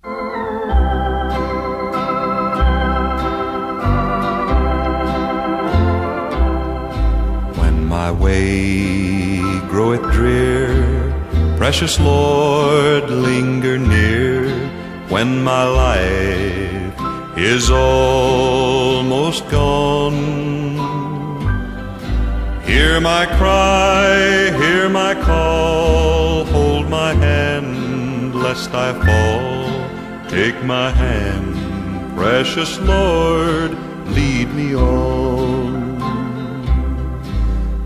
When my way groweth drear, precious Lord, linger near. When my life is almost gone, hear my cry, hear my call, hold my hand lest I fall. Take my hand, precious Lord, lead me on.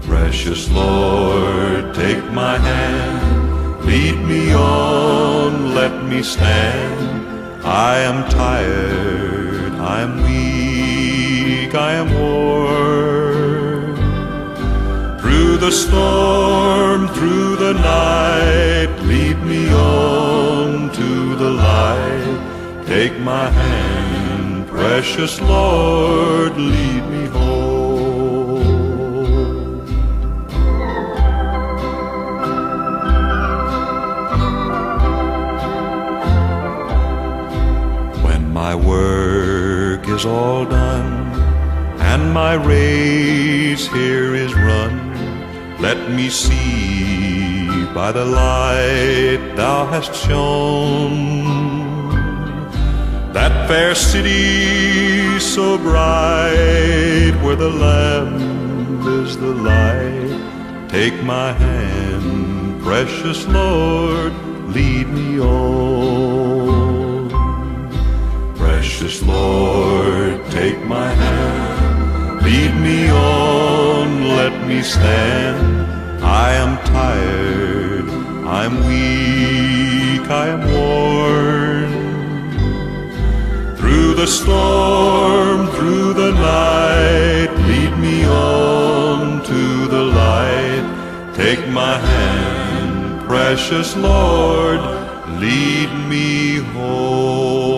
Precious Lord, take my hand, lead me on, let me stand. I am tired, I am weak, I am worn. Through the storm, through the night, lead me on to the light. Take my hand, precious Lord, lead me home. When my work is all done and my race here is run, let me see by the light thou hast shone that fair city so bright, where the Lamb is the light. Take my hand, precious Lord, lead me on. Precious Lord, take my hand, lead me on, let me stand. I am tired, I'm weak, I am worn. Through the storm, through the night, lead me on to the light. Take my hand, precious Lord, lead me home.